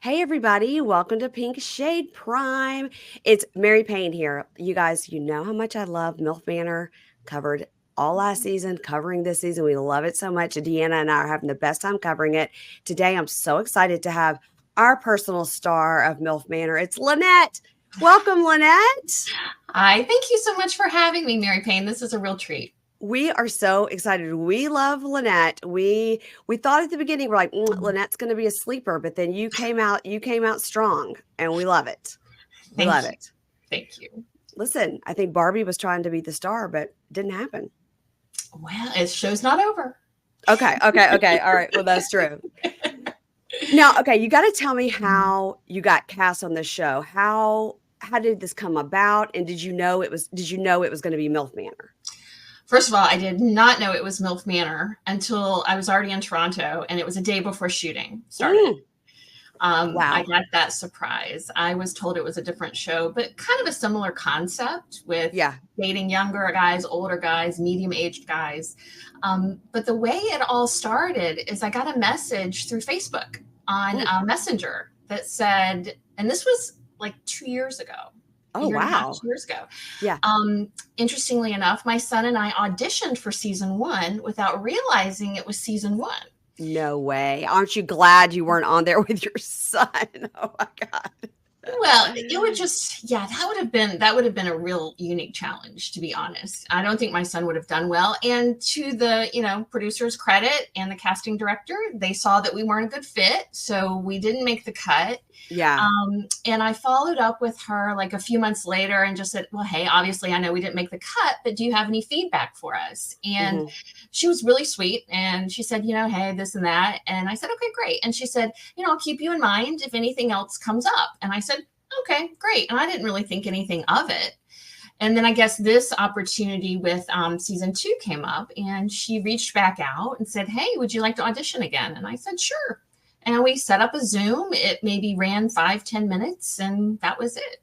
Hey, everybody. Welcome to Pink Shade Prime. It's Mary Payne here. You guys, you know how much I love MILF Manor. Covered all last season, covering this season. We love it so much. Deanna and I are having the best time covering it. Today, I'm so excited to have our personal star of MILF Manor. It's Lannette. Welcome, Lannette. Hi, thank you so much for having me, Mary Payne. This is a real treat. We are so excited. We love Lannette. We thought at the beginning we're like, Lannette's going to be a sleeper, but then you came out strong, and we love it. We love it. Thank you. Listen, I think Barbie was trying to be the star, but it didn't happen. Well, the show's not over. Okay. All right. Well, that's true. Now, okay, you got to tell me how you got cast on this show. How did this come about, and did you know it was going to be MILF Manor? First of all, I did not know it was MILF Manor until I was already in Toronto, and it was a day before shooting started. Wow. I got that surprise. I was told it was a different show, but kind of a similar concept with dating younger guys, older guys, medium-aged guys. But the way it all started is I got a message through Facebook on Messenger that said, and this was like 2 years ago. Oh, wow. 2 years ago. Yeah. Interestingly enough, my son and I auditioned for season 1 without realizing it was season 1. No way. Aren't you glad you weren't on there with your son? Oh my God. Well, it would just, that would have been a real unique challenge, to be honest. I don't think my son would have done well. And to the, producer's credit and the casting director, they saw that we weren't a good fit. So we didn't make the cut. Yeah. And I followed up with her like a few months later and just said, well, hey, obviously I know we didn't make the cut, but do you have any feedback for us? And she was really sweet. And she said, hey, this and that. And I said, okay, great. And she said, I'll keep you in mind if anything else comes up. And I said, okay, great. And I didn't really think anything of it. And then I guess this opportunity with season 2 came up, and she reached back out and said, hey, would you like to audition again? And I said, sure. And we set up a Zoom. It maybe ran 5-10 minutes, and that was it.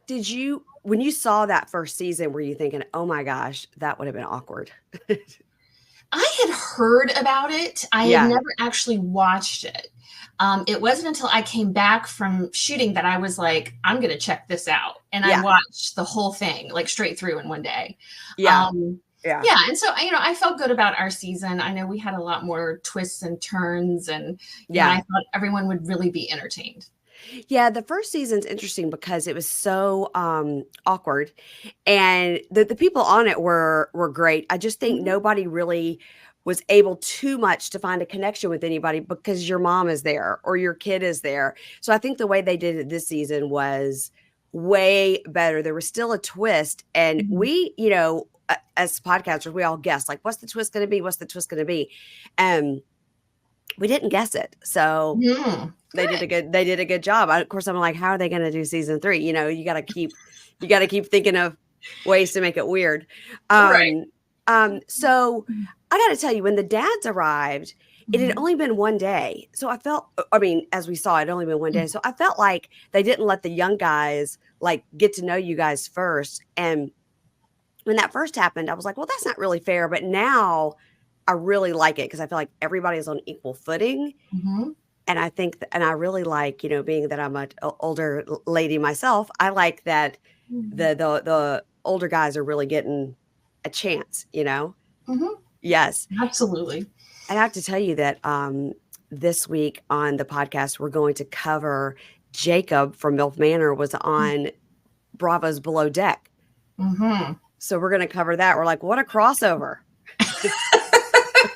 Did you, when you saw that first season, were you thinking, oh my gosh, that would have been awkward? I had heard about it. I had never actually watched it. It wasn't until I came back from shooting that I was like, I'm going to check this out. And I watched the whole thing like straight through in one day. Yeah. And so, I felt good about our season. I know we had a lot more twists and turns, and I thought everyone would really be entertained. Yeah, the first season's interesting because it was so awkward, and the people on it were great. I just think nobody really was able too much to find a connection with anybody because your mom is there or your kid is there. So I think the way they did it this season was way better. There was still a twist, and we, as podcasters, we all guessed like, what's the twist going to be? What's the twist going to be? We didn't guess it. So they did a good job. Of course, I'm like, how are they going to do season 3? You got to keep thinking of ways to make it weird. Right. So I got to tell you, when the dads arrived, it had only been one day. So I felt, as we saw, it had only been one day. So I felt like they didn't let the young guys like get to know you guys first. And when that first happened, I was like, well, that's not really fair. But now I really like it because I feel like everybody's on equal footing. And I think, and I really like, being that I'm an older lady myself, I like that the older guys are really getting a chance, Yes. Absolutely. I have to tell you that this week on the podcast, we're going to cover Jacob from MILF Manor was on Bravo's Below Deck. So we're going to cover that. We're like, what a crossover.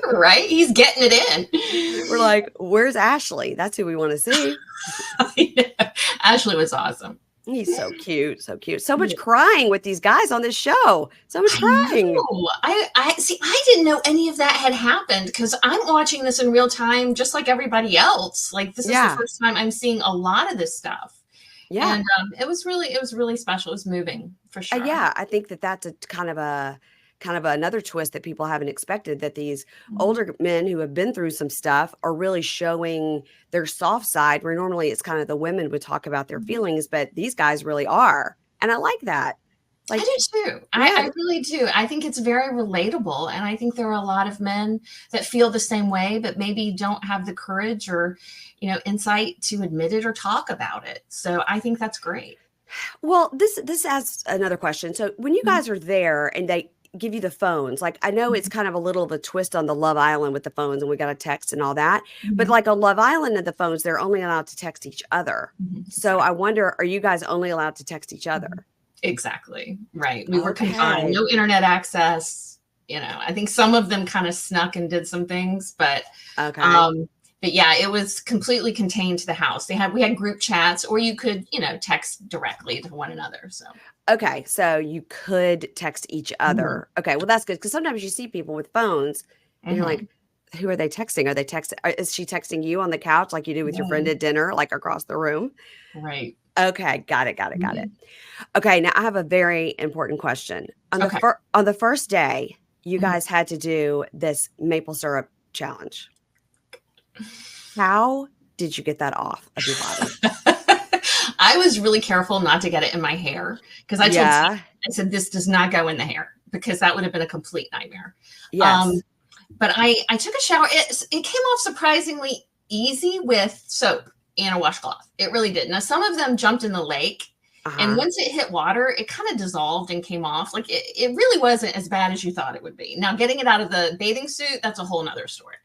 Right? He's getting it in. We're like, where's Ashley? That's who we want to see. Ashley was awesome. He's so cute. So cute. So much crying with these guys on this show. So much crying. I see. I didn't know any of that had happened because I'm watching this in real time, just like everybody else. Like this is the first time I'm seeing a lot of this stuff. Yeah. And it was really special. It was moving for sure. I think that's a kind of another twist that people haven't expected, that these older men who have been through some stuff are really showing their soft side, where normally it's kind of the women would talk about their feelings, but these guys really are. And I like that. I Like, do too. yeah. I really do. I think it's very relatable. And I think there are a lot of men that feel the same way, but maybe don't have the courage or, insight to admit it or talk about it. So I think that's great. Well, this asks another question. So when you Mhm. guys are there and they give you the phones, like I know it's kind of a little of a twist on the Love Island with the phones and we got to text and all that. But Mhm. like on Love Island and the phones, they're only allowed to text each other. Mhm. So I Exactly. wonder, are you guys only allowed to text each other? Mhm. Exactly. Right. We were confined, Okay. no internet access. I think some of them kind of snuck and did some things, Okay. um, but yeah, it was completely contained to the house. We had group chats, or you could, text directly to one another. So, Okay. So you could text each mhm. other. Okay. Well, that's good because sometimes you see people with phones and you're like, Mhm. who are they texting? Are they texting? Is she texting you on the couch like you do with your friend Right. at dinner, like across the room? Right. Okay, got it, got it, got it. Mhm. Okay, now I have a very important question. Okay. On the first day, you Mhm. guys had to do this maple syrup challenge. How did you get that off of your body? I was really careful not to get it in my hair because I told Steve, Yeah. I said, this does not go in the hair because that would have been a complete nightmare. Um, Yes. but I took a shower. It came off surprisingly easy with soap and a washcloth. It really did. Now, some of them jumped in the lake, and Uh-huh. once it hit water, it kind of dissolved and came off. Like it really wasn't as bad as you thought it would be. Now, getting it out of the bathing suit, that's a whole nother story.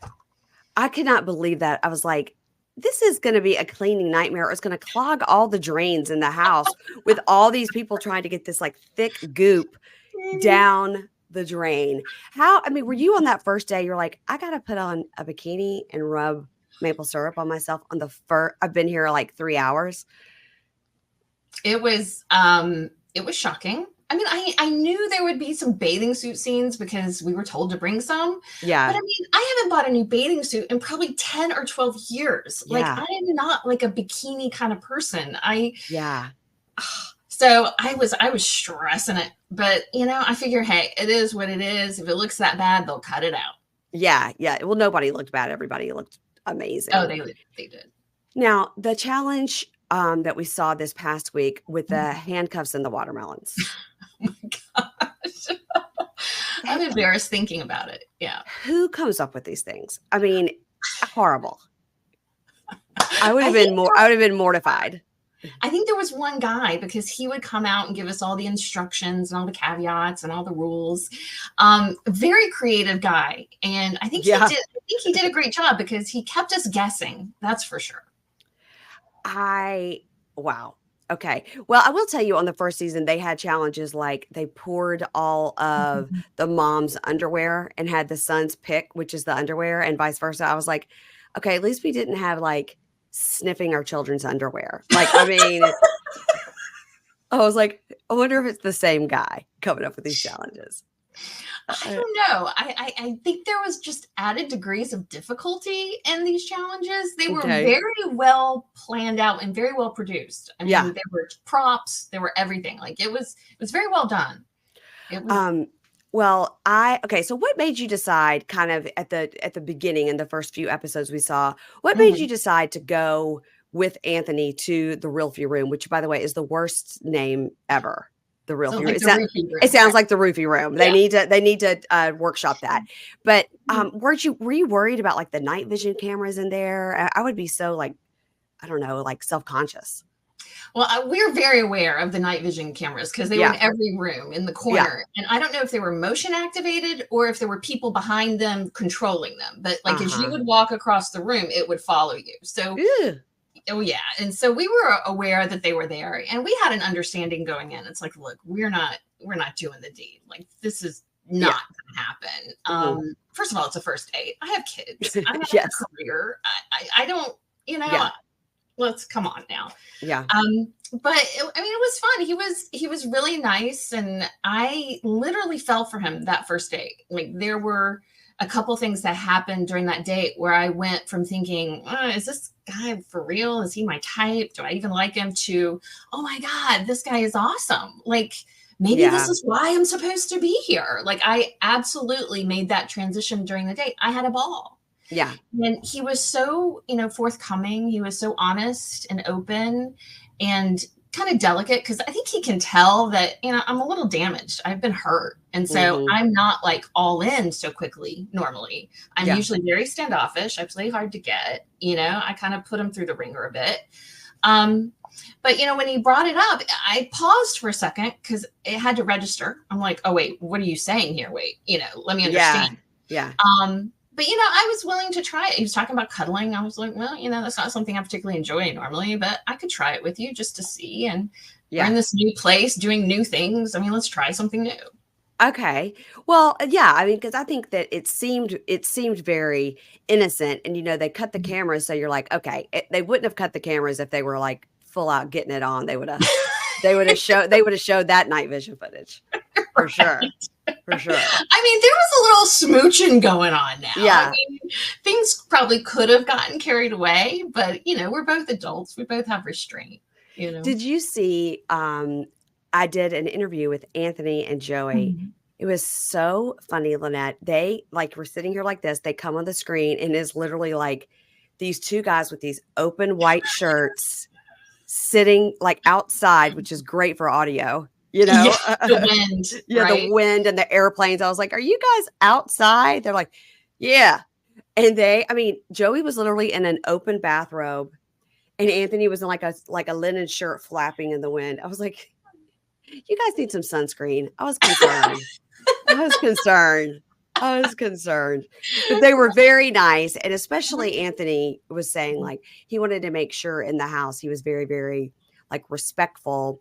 I could not believe that. I was like, this is going to be a cleaning nightmare. It's going to clog all the drains in the house with all these people trying to get this like thick goop down the drain. I mean, were you on that first day? You're like, I got to put on a bikini and rub maple syrup on myself on the first, I've been here like 3 hours. It was shocking. I mean, I knew there would be some bathing suit scenes because we were told to bring some. But Yeah. I mean, I haven't bought a new bathing suit in probably 10 or 12 years. Like, I Yeah. am not like a bikini kind of person. I Yeah. So I was stressing it. But I figure, hey, it is what it is. If it looks that bad, they'll cut it out. Yeah. Yeah. Well, nobody looked bad. Everybody looked Oh, amazing. they did. Now, the challenge that we saw this past week with the Mhm. handcuffs and the watermelons. Oh my gosh. I'm embarrassed thinking about it. Yeah. Who comes up with these things? I mean, horrible. I think I would have been mortified. I think there was one guy because he would come out and give us all the instructions and all the caveats and all the rules. Very creative guy, and I think he Yeah. did. I think he did a great job because he kept us guessing. That's for sure. I wow. Okay. Well, I will tell you on the first season, they had challenges like they poured all of Mhm. the mom's underwear and had the son's pick, which is the underwear, and vice versa. I was like, okay, at least we didn't have like sniffing our children's underwear. Like, I mean, I was like, I wonder if it's the same guy coming up with these challenges. I Uh, don't know. I think there was just added degrees of difficulty in these challenges. They were okay. very well planned out and very well produced. I Yeah. mean, there were props, there were everything. Like it was very well done. It was Um, well, I okay, so what made you decide kind of at the beginning in the first few episodes we saw, what made mhm. you decide to go with Anthony to the Realfie room, which by the way is the worst name ever. The Realfie Sounds room. like the roofie It room, sounds right? like the roofie room. Yeah. They need to workshop that. But Mhm. were you worried about like the night vision cameras in there? I would be so like, I don't know, like self-conscious. Well, we're very aware of the night vision cameras because they were in Yeah. every room in the Yeah. corner. And I don't know if they were motion activated or if there were people behind them controlling them. But like as you Uh-huh. would walk across the room, it would follow you. So, Ew. oh yeah. And so we were aware that they were there and we had an understanding going in. It's like, look, we're not doing the deed. Like this is Yeah. not going to happen. Mhm. First of all, it's a first date. I have kids. I have Yes. a career. I don't, Yeah. let's come on now. Yeah. But I mean, it was fun. He was really nice, and I literally fell for him that first date. Like there were a couple things that happened during that date where I went from thinking, "Is this guy for real? Is he my type? Do I even like him?" to, "Oh my god, this guy is awesome! Like maybe this Yeah. is why I'm supposed to be here." Like I absolutely made that transition during the date. I had a ball. Yeah. And he was so, forthcoming. He was so honest and open. And kind of delicate because I think he can tell that, I'm a little damaged. I've been hurt. And so Mhm. I'm not like all in so quickly normally. I'm Yeah. usually very standoffish. I play hard to get, I kind of put him through the ringer a bit. Um, but when he brought it up, I paused for a second because it had to register. I'm like, oh wait, what are you saying here? Wait, let me Yeah. understand. Yeah. But I was willing to try it. He was talking about cuddling. I was like, well, that's not something I particularly enjoy normally, but I could try it with you just to see. And we're in Yeah. this new place doing new things. I mean, let's try something new. Okay. Well, yeah, I mean, because I think that it seemed very innocent, and they cut the cameras, so you're like, okay, they wouldn't have cut the cameras if they were like full out getting it on. They would have showed that night vision footage for sure, Right. for sure. I mean, there was a little smooching going on now. I Yeah. mean, things probably could have gotten carried away, but we're both adults. We both have restraint. Did you see? I did an interview with Anthony and Joey. Mhm. It was so funny, Lynette. They like were sitting here like this. They come on the screen, and it's literally like these two guys with these open white shirts sitting like outside, which is great for audio. Yeah, the wind, Yeah, the right? wind and the airplanes. I was like, "Are you guys outside?" They're like, "Yeah." And I mean, Joey was literally in an open bathrobe, and Anthony was in like a linen shirt flapping in the wind. I was like, "You guys need some sunscreen." I was concerned. I was concerned. I was concerned. But they were very nice, and especially Anthony was saying, like, he wanted to make sure in the house he was very, very, like, respectful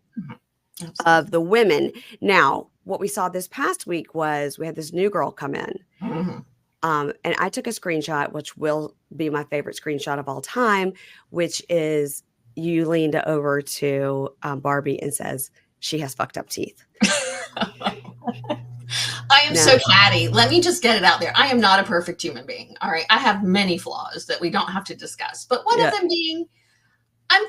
Absolutely. of the women. Now, what we saw this past week was we had this new girl come in, Mhm. and I took a screenshot, which will be my favorite screenshot of all time, which is you leaned over to, Barbie and says, "She has fucked up teeth." I am Now so catty. Let me just get it out there. I am not a perfect human being. All right. I have many flaws that we don't have to discuss. But one of yeah. them being I'm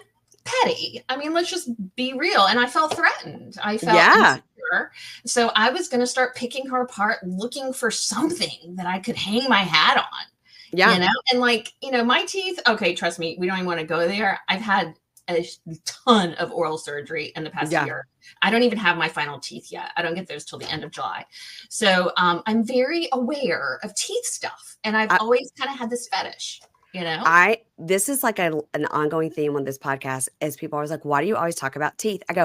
petty. I mean, let's just be real. And I felt threatened. I felt Yeah. insecure. So I was going to start picking her apart, looking for something that I could hang my hat on, Yeah. and like, my teeth. Okay. Trust me. We don't even want to go there. I've had a ton of oral surgery in the past Yeah. year. I don't even have my final teeth yet. I don't get those till the end of July. So I'm very aware of teeth stuff. And I've I always kind of had this fetish. this is like an ongoing theme on this podcast is people are always like, "Why do you always talk about teeth?" I go,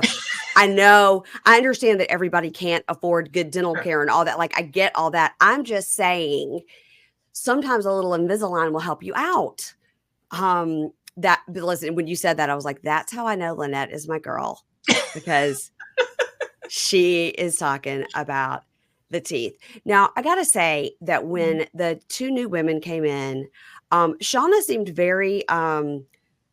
"I know. I understand that everybody can't afford good dental Sure. care and all that. Like, I get all that. I'm just saying sometimes a little Invisalign will help you out." But listen, when you said that, I was like, "That's how I know Lynette is my girl," because she is talking about the teeth. Now, I gotta say that when the two new women came in, Shauna seemed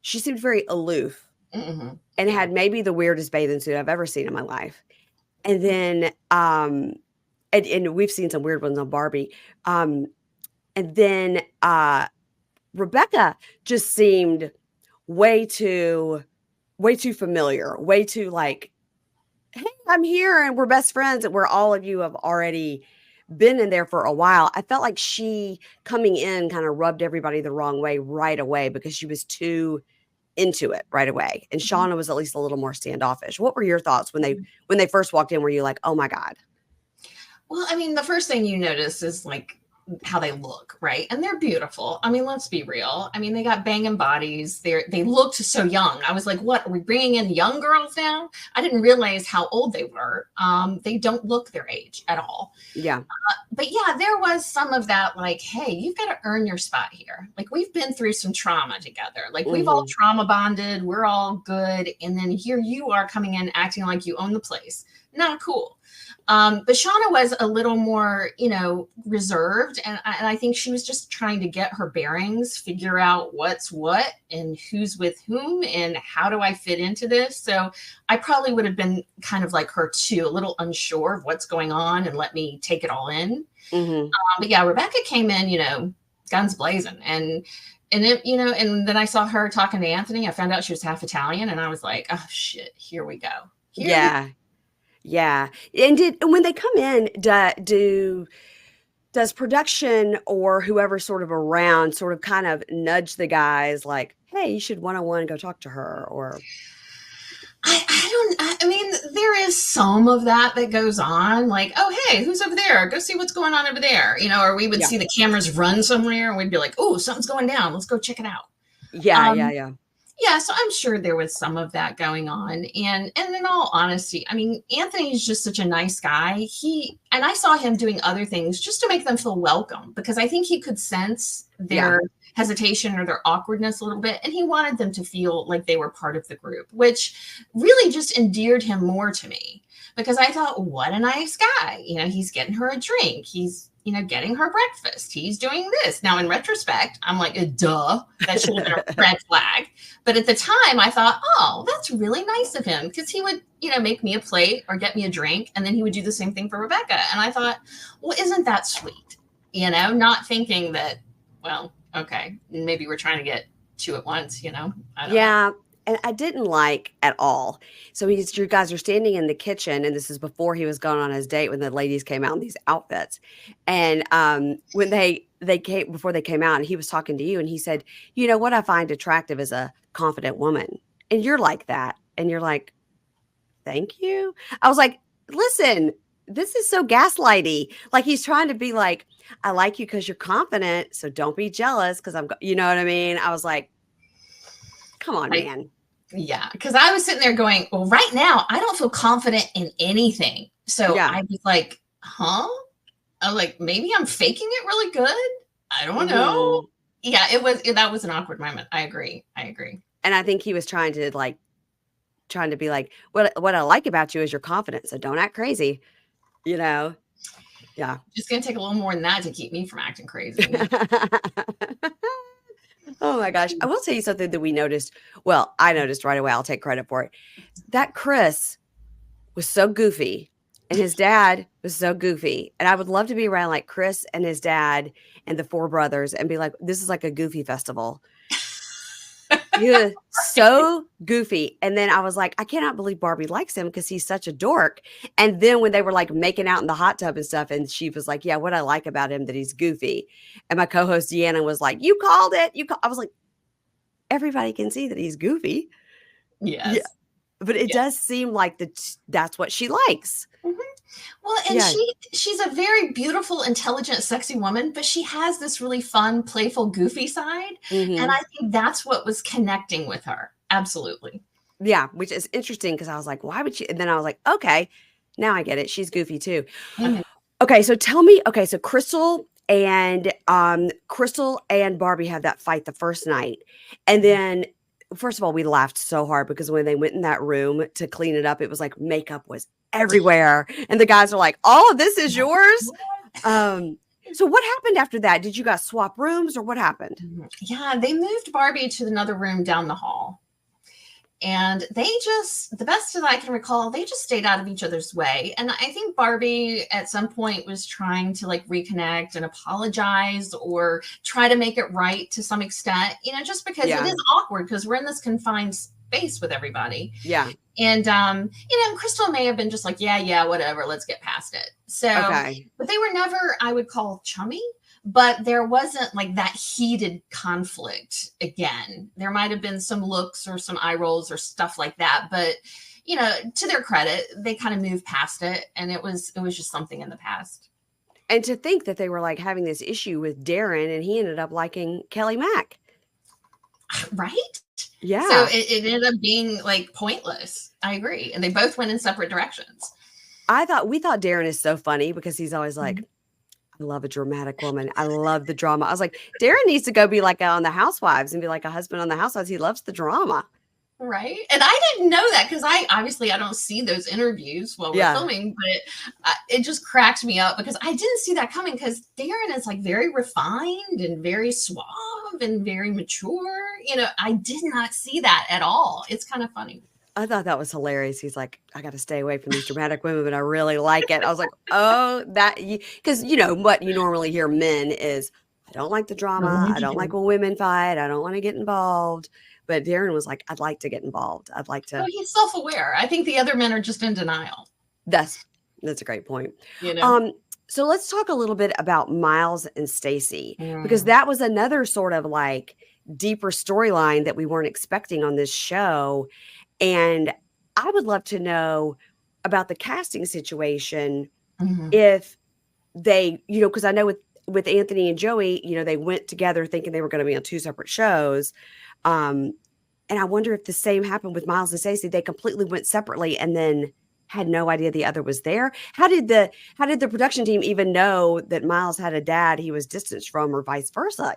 she seemed very aloof Mm-hmm. and Yeah. had maybe the weirdest bathing suit I've ever seen in my life. And then, and we've seen some weird ones on Barbie. Um, and then Rebecca just seemed way too, way too familiar, way too like, "Hey, I'm here and we're best friends," and where all of you have already been in there for a while. I felt like she coming in kind of rubbed everybody the wrong way right away because she was too into it right away. And Mhm. Shauna was at least a little more standoffish. What were your thoughts when they first walked in? Were you like, "Oh my God"? Well, I mean, the first thing you notice is like how they look, right? And they're beautiful. I mean, let's be real. I mean, they got banging bodies. They looked so young. I was like, what? Are we bringing in young girls now? I didn't realize how old they were. They don't look their age at all. Yeah. But yeah, there was some of that, like, hey, you've got to earn your spot here. Like, we've been through some trauma together. Like, we've all Mhm. trauma bonded. We're all good. And then here you are coming in acting like you own the place. Not cool. But Shauna was a little more, reserved. And I think she was just trying to get her bearings, figure out what's what and who's with whom and how do I fit into this. So I probably would have been kind of like her too, a little unsure of what's going on and let me take it all in. Mhm. But yeah, Rebecca came in, guns blazing. And then I saw her talking to Anthony. I found out she was half Italian and I was like, oh shit, here we go. Here we Yeah. Yeah. And when they come in, does production or whoever sort of around sort of kind of nudge the guys like, "Hey, you should one-on-one go talk to her," or I mean, there is some of that goes on. Like, oh, hey, who's over there? Go see what's going on over there. Or we would Yeah. see the cameras run somewhere and we'd be like, oh, something's going down. Let's go check it out. Yeah, yeah, Um, yeah. yeah, so I'm sure there was some of that going on. And in all honesty, I mean, Anthony's just such a nice guy. And I saw him doing other things just to make them feel welcome, because I think he could sense Yeah. their hesitation or their awkwardness a little bit, and he wanted them to feel like they were part of the group, which really just endeared him more to me, because I thought, what a nice guy. He's getting her a drink. He's getting her breakfast. He's doing this. Now, in retrospect, I'm like, duh, that should have been a red flag. But at the time, I thought, oh, that's really nice of him, because he would, make me a plate or get me a drink, and then he would do the same thing for Rebecca. And I thought, well, isn't that sweet? Not thinking that, well, okay, maybe we're trying to get two at once, I don't know. Yeah. And I didn't like at all. So you guys are standing in the kitchen, and this is before he was going on his date when the ladies came out in these outfits. And when they came before they came out, and he was talking to you, and he said, what I find attractive is a confident woman. And you're like that. And you're like, thank you. I was like, listen, this is so gaslighty. Like, he's trying to be like, I like you because you're confident. So don't be jealous because you know what I mean? I was like, come on, man. Yeah, because I was sitting there going, well, right now, I don't feel confident in anything. So Yeah. I was like, huh? I'm like, maybe I'm faking it really good. I don't know. Yeah, that was an awkward moment. I agree. And I think he was trying to be like, what I like about you is your confidence. So don't act crazy, Yeah. Just going to take a little more than that to keep me from acting crazy. Oh my gosh. I will tell you something that we noticed. Well, I noticed right away. I'll take credit for it. That Chris was so goofy, and his dad was so goofy. And I would love to be around like Chris and his dad and the four brothers and be like, this is like a goofy festival. He was so goofy. And then I was like, I cannot believe Barbie likes him because he's such a dork. And then when they were like making out in the hot tub and stuff, and she was like, yeah, what I like about him that he's goofy. And my co-host Deanna was like, you called it. I was like, everybody can see that he's goofy. Yes. Yeah. But it does seem like that's what she likes. Mm-hmm. Well, and she's a very beautiful, intelligent, sexy woman, but she has this really fun, playful, goofy side. Mm-hmm. And I think that's what was connecting with her. Absolutely. Yeah, which is interesting because I was like, why would she? And then I was like, okay, now I get it. She's goofy too. Mm-hmm. Okay, so tell me, so Crystal and Barbie had that fight the first night. And then first of all, we laughed so hard because when they went in that room to clean it up, it was like makeup was everywhere. And the guys are like, all of this is yours? So what happened after that? Did you guys swap rooms or what happened? Yeah, they moved Barbie to another room down the hall. And the best that I can recall, they just stayed out of each other's way. And I think Barbie at some point was trying to like reconnect and apologize or try to make it right to some extent, just because it is awkward because we're in this confined space with everybody. Yeah. And, Crystal may have been just like, yeah, whatever, let's get past it. So, but they were never, I would call chummy. But there wasn't like that heated conflict again. There might have been some looks or some eye rolls or stuff like that. But, to their credit, they kind of moved past it. And it was just something in the past. And to think that they were like having this issue with Darren and he ended up liking Kelly Mack. Right? Yeah. So it ended up being like pointless. I agree. And they both went in separate directions. We thought Darren is so funny because he's always like, I love a dramatic woman. I love the drama. I was like, Darren needs to go be like on the Housewives and be like a husband on the Housewives. He loves the drama. Right. And I didn't know that because I don't see those interviews while we're filming, but it just cracked me up because I didn't see that coming because Darren is like very refined and very suave and very mature. I did not see that at all. It's kind of funny. I thought that was hilarious. He's like, I got to stay away from these dramatic women, but I really like it. I was like, oh, because what you normally hear men is, I don't like the drama. I don't like when women fight. I don't want to get involved. But Darren was like, I'd like to get involved. I'd like to. Oh, he's self-aware. I think the other men are just in denial. That's a great point. So let's talk a little bit about Miles and Stacy, because that was another sort of like deeper storyline that we weren't expecting on this show. And I would love to know about the casting situation Mhm. if they, because I know with Anthony and Joey, they went together thinking they were going to be on two separate shows. Um, and I wonder if the same happened with Miles and Stacey. They completely went separately and then had no idea the other was there. How did the production team even know that Miles had a dad he was distanced from, or vice versa?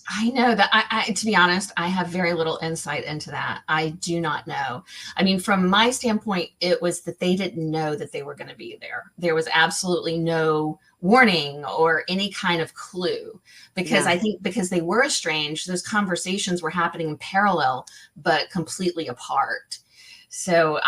I know that to be honest, I have very little insight into that. I do not know. I mean, from my standpoint, it was that they didn't know that they were going to be there. There was absolutely no warning or any kind of clue, because Yeah. I think because they were estranged, those conversations were happening in parallel, but completely apart. So,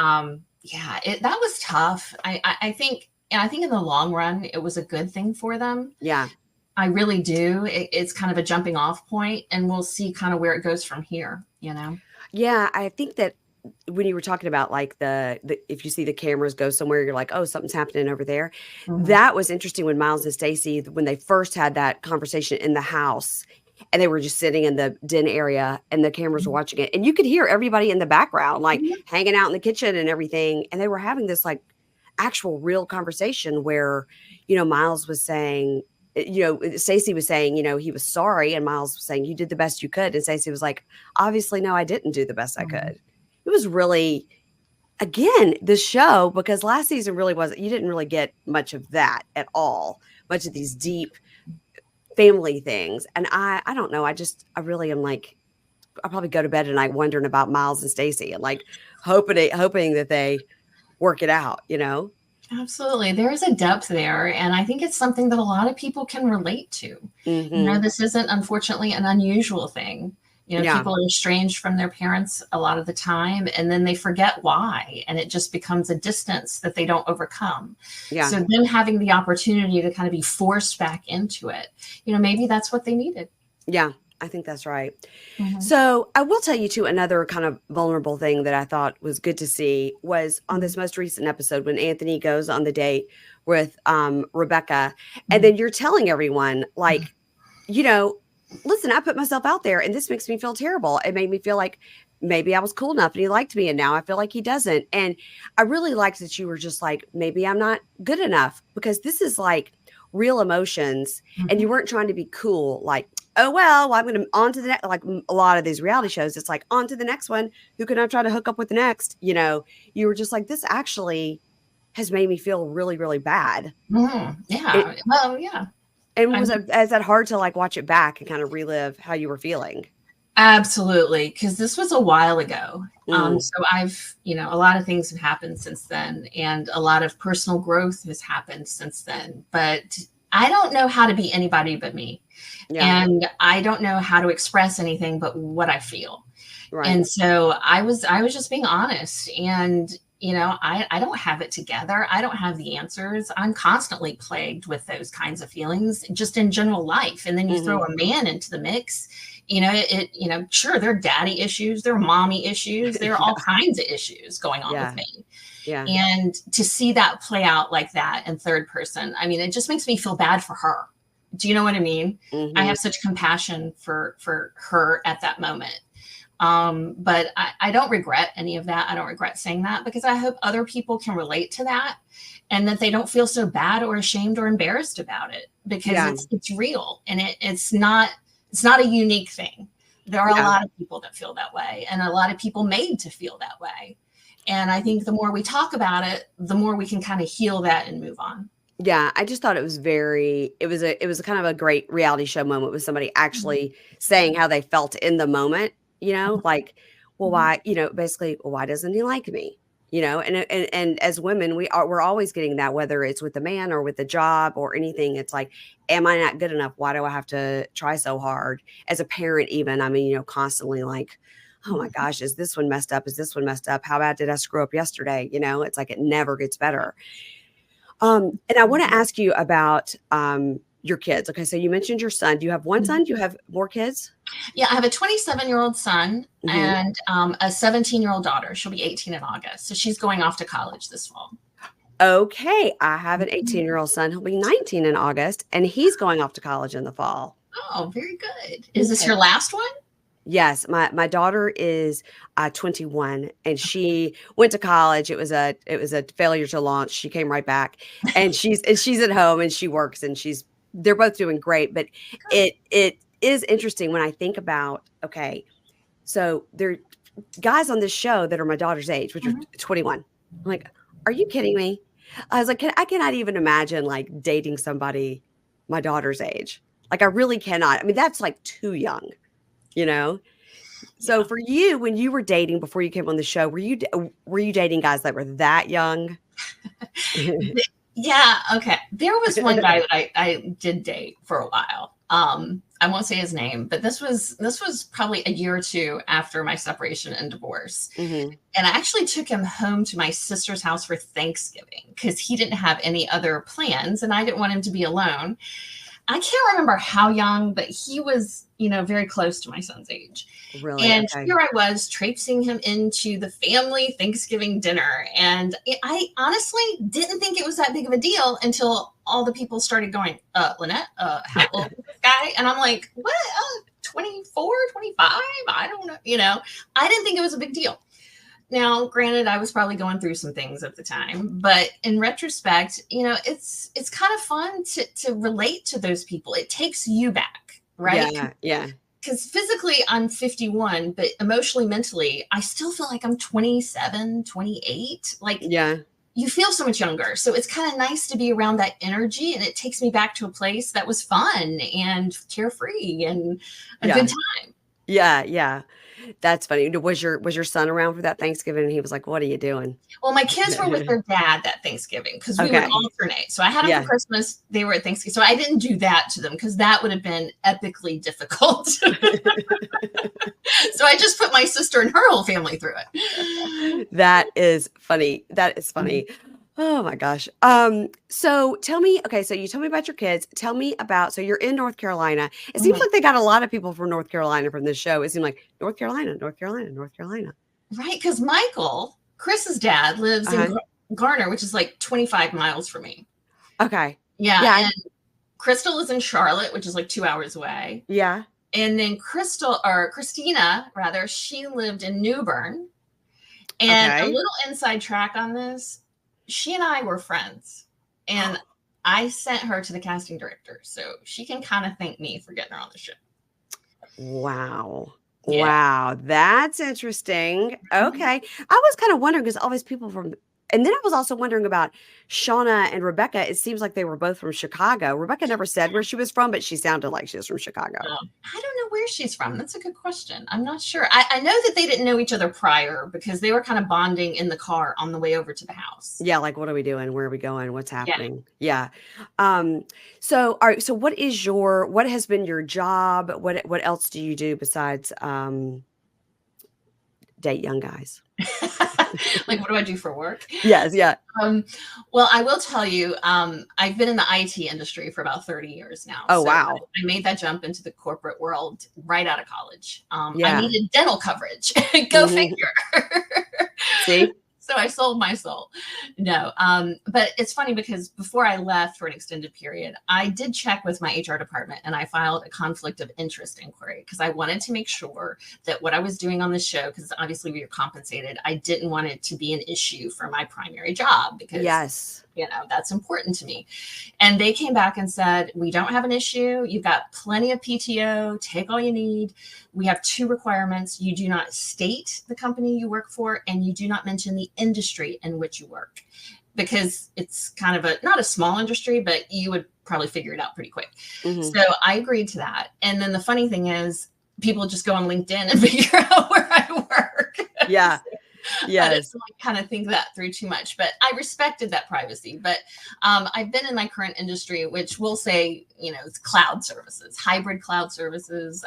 yeah, that was tough. I think, and I think in the long run, it was a good thing for them. Yeah. I really do. It's kind of a jumping off point, and we'll see kind of where it goes from here, you know? Yeah, I think that when you were talking about like the if you see the cameras go somewhere, you're like, oh, something's happening over there. Mhm. That was interesting when Miles and Stacy, when they first had that conversation in the house, and they were just sitting in the den area and the cameras were watching it. And you could hear everybody in the background, like Mhm. hanging out in the kitchen and everything. And they were having this like actual real conversation where, Miles was saying, Stacey was saying, he was sorry, and Miles was saying, you did the best you could. And Stacey was like, obviously, no, I didn't do the best I Mhm. could. It was really, again, the show, because last season really wasn't, you didn't really get much of that at all, much of these deep family things. And I don't know. I really am like, I probably go to bed at night wondering about Miles and Stacey and like hoping that they work it out. Absolutely. There is a depth there, and I think it's something that a lot of people can relate to. Hmm. This isn't, unfortunately, an unusual thing. Yeah. People are estranged from their parents a lot of the time, and then they forget why, and it just becomes a distance that they don't overcome. Yeah. So then having the opportunity to kind of be forced back into it, maybe that's what they needed. Yeah. I think that's right. Mhm. So I will tell you too, another kind of vulnerable thing that I thought was good to see was on Mhm. this most recent episode when Anthony goes on the date with Rebecca, and Mhm. then you're telling everyone like, you know, listen, I put myself out there and this makes me feel terrible. It made me feel like maybe I was cool enough and he liked me, and now I feel like he doesn't. And I really liked that you were just like, maybe I'm not good enough, because this is like real emotions, and you Mhm. weren't trying to be cool, like, oh, well, I'm going to on to the next, like a lot of these reality shows. It's like on to the next one. Who can I try to hook up with the next? You were just like, this actually has made me feel really, really bad. Mhm. It, Yeah. Well, yeah. and I was mean, it, is that hard to like watch it back and kind of relive how you were feeling? absolutely, because this was a while ago. Mm, So a lot of things have happened since then, and a lot of personal growth has happened since then. But I don't know how to be anybody but me. yeah, And I don't know how to express anything but what I feel. right. And so I was just being honest, and I don't have it together. I don't have the answers. I'm constantly plagued with those kinds of feelings just in general life. And then you throw Hmm. a man into the mix, sure, there are daddy issues, there are mommy issues, there are all Yeah, kinds of issues going on with yeah, me. yeah. And to see that play out like that in third person, I mean, it just makes me feel bad for her. Do you know what I mean? I Hmm. have such compassion for her at that moment. But I don't regret any of that. I don't regret saying that, because I hope other people can relate to that, and that they don't feel so bad or ashamed or embarrassed about it, because Yeah, it's real, and it's not a unique thing. There are a yeah. lot of people that feel that way, and a lot of people made to feel that way. And I think the more we talk about it, the more we can kind of heal that and move on. Yeah, I just thought it was a kind of a great reality show moment with somebody actually saying how they felt in the moment, like, well, Mhm. why, basically, well, why doesn't he like me? And as women, we're always getting that, whether it's with the man or with the job or anything. It's like, am I not good enough? Why do I have to try so hard? As a parent, even, I mean, constantly like, oh my gosh, is this one messed up? Is this one messed up? How bad did I screw up yesterday? It's like it never gets better. And I want to ask you about your kids. Okay, so you mentioned your son. Do you have one Mhm. son? Do you have more kids? Yeah, I have a 27-year-old son Hmm. and a 17-year-old daughter. She'll be 18 in August. So she's going off to college this fall. Okay, I have an Mhm. 18-year-old son. He'll be 19 in August, and he's going off to college in the fall. Oh, very good. Is this Okay. your last one? Yes, my daughter is 21, and she went to college. It was a failure to launch. She came right back, and she's at home and she works, and they're both doing great. But Good. it is interesting when I think about, okay, so there are guys on this show that are my daughter's age, which are Mhm. 21. I'm like, are you kidding me? I was like, I cannot even imagine like dating somebody my daughter's age. Like I really cannot. I mean, that's like too young, you know? So Yeah. for you, when you were dating before you came on the show, were you dating guys that were that young? Yeah, okay. There was one guy that I did date for a while. I won't say his name, but this was probably a year or two after my separation and divorce. Mhm. And I actually took him home to my sister's house for Thanksgiving because he didn't have any other plans and I didn't want him to be alone. I can't remember how young, but he was, very close to my son's age. Really? And Okay. here I was traipsing him into the family Thanksgiving dinner. And I honestly didn't think it was that big of a deal until all the people started going, Lannette, how old is this guy? And I'm like, what? 24, 25? I don't know. I didn't think it was a big deal. Now, granted, I was probably going through some things at the time, but in retrospect, it's kind of fun to relate to those people. It takes you back, right? Yeah, yeah, Because physically I'm 51, but emotionally, mentally, I still feel like I'm 27, 28. Like yeah, you feel so much younger. So it's kind of nice to be around that energy. And it takes me back to a place that was fun and carefree and a good yeah, time. yeah, yeah. That's funny. Was your son around for that Thanksgiving? And he was like, "What are you doing?" Well, my kids were with their dad that Thanksgiving because we would Okay. alternate. So I had them for Yeah. Christmas. They were at Thanksgiving. So I didn't do that to them because that would have been epically difficult. So I just put my sister and her whole family through it. That is funny. That is Mhm. funny. Oh my gosh. So tell me, okay, so you told me about your kids. Tell me about, so you're in North Carolina. It seems Mhm. like they got a lot of people from North Carolina from this show. It seemed like North Carolina, North Carolina, North Carolina. Right. Because Michael, Chris's dad, lives in Uh-huh. Garner, which is like 25 miles from me. Okay. Yeah. Yeah. And Crystal is in Charlotte, which is like 2 hours away. Yeah. And then Christina, rather, she lived in New Bern. And a Okay. little inside track on this, she and I were friends. And I sent her to the casting director. So she can kind of thank me for getting her on the show. Wow. Yeah. Wow, that's interesting. Mhm. Okay. I was kind of wondering because all these people from, and then I was also wondering about Shauna and Rebecca. It seems like they were both from Chicago. Rebecca never said where she was from, but she sounded like she was from Chicago. I don't know where she's from. That's a good question. I'm not sure. I know that they didn't know each other prior because they were kind of bonding in the car on the way over to the house. Yeah, like what are we doing? Where are we going? What's Yeah. happening? Yeah. So all right, so what has been your job? What else do you do besides date young guys? Like, what do I do for work? Yes, yeah. Um, well, I will tell you, I've been in the IT industry for about 30 years now. Oh, So wow. I made that jump into the corporate world right out of college. I Yeah. needed dental coverage. Go Mhm. figure. See? So I sold my soul. No, but it's funny because before I left for an extended period, I did check with my HR department and I filed a conflict of interest inquiry because I wanted to make sure that what I was doing on the show, because obviously we are compensated, I didn't want it to be an issue for my primary job because Yes. that's important to me. And they came back and said, we don't have an issue. You've got plenty of PTO. Take all you need. We have two requirements. You do not state the company you work for, and you do not mention the industry in which you work, because it's kind of not a small industry, but you would probably figure it out pretty quick. Mhm. So I agreed to that. And then the funny thing is, people just go on LinkedIn and figure out where I work. Yeah. I didn't Yes. really kind of think that through too much, but I respected that privacy. But I've been in my current industry, which we'll say, it's cloud services, hybrid cloud services,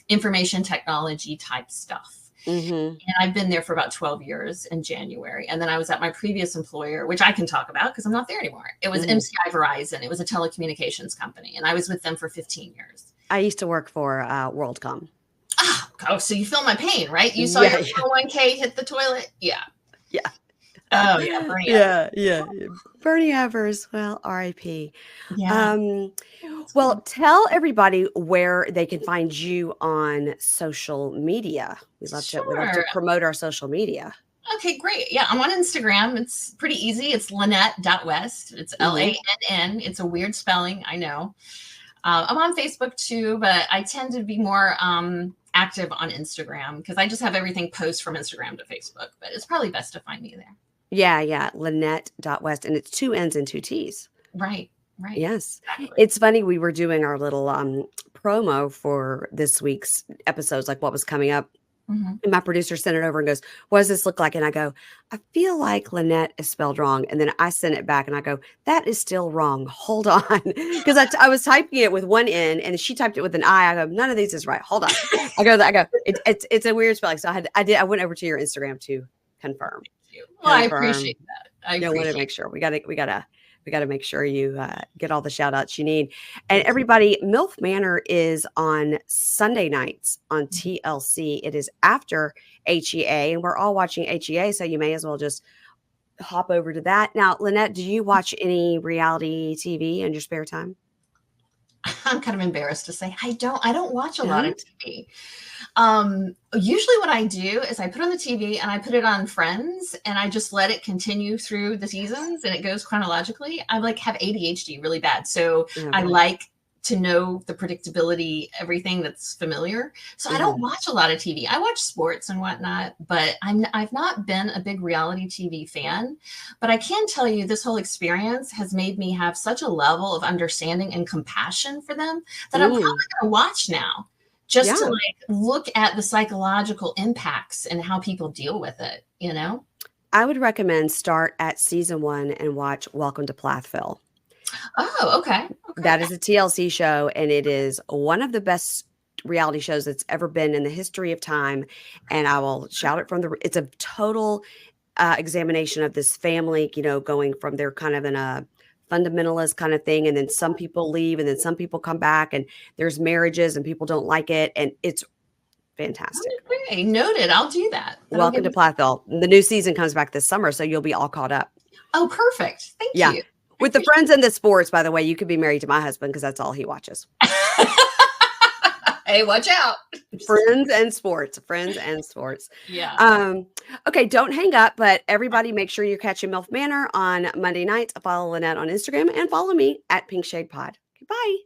information technology type stuff. Mhm. And I've been there for about 12 years in January. And then I was at my previous employer, which I can talk about because I'm not there anymore. It was Mhm. MCI Verizon. It was a telecommunications company. And I was with them for 15 years. I used to work for WorldCom. Oh, so you feel my pain, right? You saw Yeah, your yeah, 401k hit the toilet? Yeah. yeah. Oh yeah, Bernie Evers. Yeah, yeah, yeah. Bernie Evers. Well, R.I.P. Yeah. Um, Oh, that's well, cool. tell everybody where they can find you on social media. We love to Sure. promote our social media. Okay, great. Yeah, I'm on Instagram. It's pretty easy. It's Lannette.West. It's Hmm. Lann. It's a weird spelling, I know. I'm on Facebook too, but I tend to be more active on Instagram because I just have everything post from Instagram to Facebook. But it's probably best to find me there. Yeah, yeah. Lannette.West. And it's two N's and two T's. Right, right. Yes. Exactly. It's funny, we were doing our little promo for this week's episodes, like what was coming up. Hmm. And my producer sent it over and goes, "What does this look like?" And I go, "I feel like Lannette is spelled wrong." And then I sent it back and I go, "That is still wrong. Hold on." Because I was typing it with one N and she typed it with an I. I go, "None of these is right. Hold on." It's a weird spelling. So I went over to your Instagram to confirm. Well, I Confirm. appreciate that. I Yeah, I want to appreciate make sure we gotta make sure you get all the shout outs you need. it. And Thank you. everybody, MILF Manor is on Sunday nights on TLC. It is after HEA, and we're all watching HEA, so you may as well just hop over to that. Now, Lannette, do you watch any reality TV in your spare time? I'm kind of embarrassed to say I don't watch a lot of No? TV. Usually what I do is I put on the TV and I put it on Friends and I just let it continue through the seasons and it goes chronologically. I like have ADHD really bad. So I Okay. like to know the predictability, everything that's familiar. So I don't Mhm. watch a lot of TV. I watch sports and whatnot, but I've not been a big reality TV fan. But I can tell you this whole experience has made me have such a level of understanding and compassion for them that I'm Mm. probably going to watch now just to Yeah. like look at the psychological impacts and how people deal with it, you know? I would recommend start at season 1 and watch Welcome to Plathville. Oh, okay. Okay. That is a TLC show, and it is one of the best reality shows that's ever been in the history of time. And I will shout it from it's a total examination of this family, going from they're kind of in a fundamentalist kind of thing. And then some people leave, and then some people come back, and there's marriages, and people don't like it. And it's fantastic. Okay, noted. I'll do that. That'll Welcome give to me. Plathville. The new season comes back this summer, so you'll be all caught up. Oh, perfect. Thank Yeah. you. I With the appreciate friends and the sports, by the way, you could be married to my husband because that's all he watches. it. Hey, watch out. Friends and sports, friends and sports. Yeah. Okay, don't hang up, but everybody make sure you're catching MILF Manor on Monday nights. Follow Lannette on Instagram and follow me at Pink Shade Pod. Goodbye.